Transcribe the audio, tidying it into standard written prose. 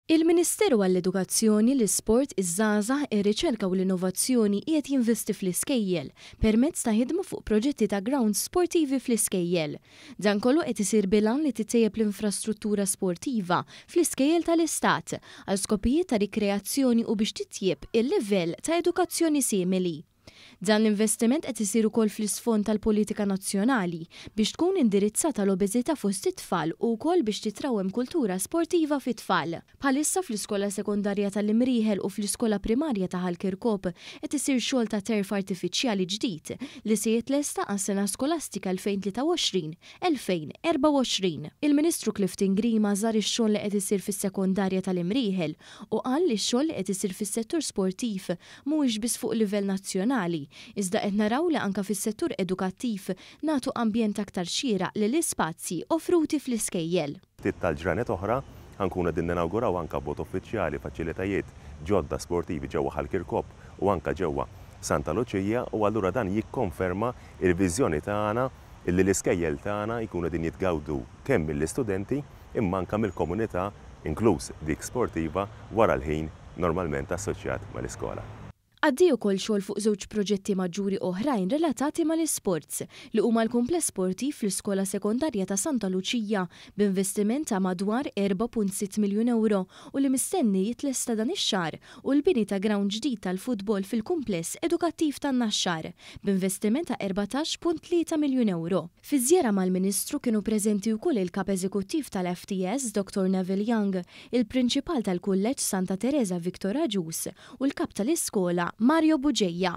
Il-Ministeru għall-Edukazzjoni, l-Isport, iż-żgħażagħ, ir-riċerka u l-innovazzjoni qiegħed jinvesti fl-iskejjel permezz ta' ħidma fuq proġetti ta' grounds sportivi fl-iskejjel. Dan kollu qed isir bilan li titejjeb l-infrastruttura sportiva fl-iskejjel tal-Istat għal skopijiet ta' rikreazzjoni u biex titjieb il-livell ta' edukazzjoni simili. Dan l-investiment qed isir ukoll fl-isfond tal-politika nazzjonali biex tkun indirizzata l-obeżità fost it-tfal u wkoll biex titrawhem kultura sportiva fit-tfal. Bħalissa fl-iskola sekondarja tal-Imrieħel u fl-iskola primarja ta' Ħalkirkop qed isir xogħol ta' terf artifiċjali ġdid li se jitlesta għas-sena skolastika 2023-2024. Il-Ministru Clifton Grima żar ix-xogħol li qed isir fis-sekondarja tal-Imrieħel u qal li x-xogħol li qed isir fis-settur sportiv mhuwiex biss fuq livell nazzjonali, iżda qed naraw li anke fis-settur edukattiv nagħtu ambjent aktar xieraq lill-ispazji offruti fl-iskejjel. Tal-ġranet oħra ħankunu din ninawguraw anke bot uffiċjali faċilitajiet ġodda sportivi ġewwa Ħalkirkop u anke ġewwa Santa Luċija u allura dan jikkonferma il-viżjoni tagħna illi l-iskejjel tagħna jkunu din jitgawdu kemm mill-istudenti imma anke mill-komunità inkluż dik sportiva wara l-ħin normalment assoċjat mal-iskola. Għaddej ukoll xogħol fuq żewġ proġetti maġġuri oħrajn relatati mal-isports li huma l-kumpless sportiv fl-Iskola Sekondarja ta' Santa Luċija b'investiment ta' madwar 4.6 miljun euro u li mistenni jitlesta dan ix-xahar u l-bini ta' ground ġdid tal-futbol fil-kumpless edukattiv tan-Naxxar b'investiment ta' 14.3 miljun euro. Fi żjara mal-Ministru kienu preżenti wkoll il-Kap Eżekuttiv tal-FTS Dr. Neville Young, il-Prinċipal tal-Kulleġġ Santa Teresa Viktor Aġus u l-Kap tal-Iskola Mario Buġejja.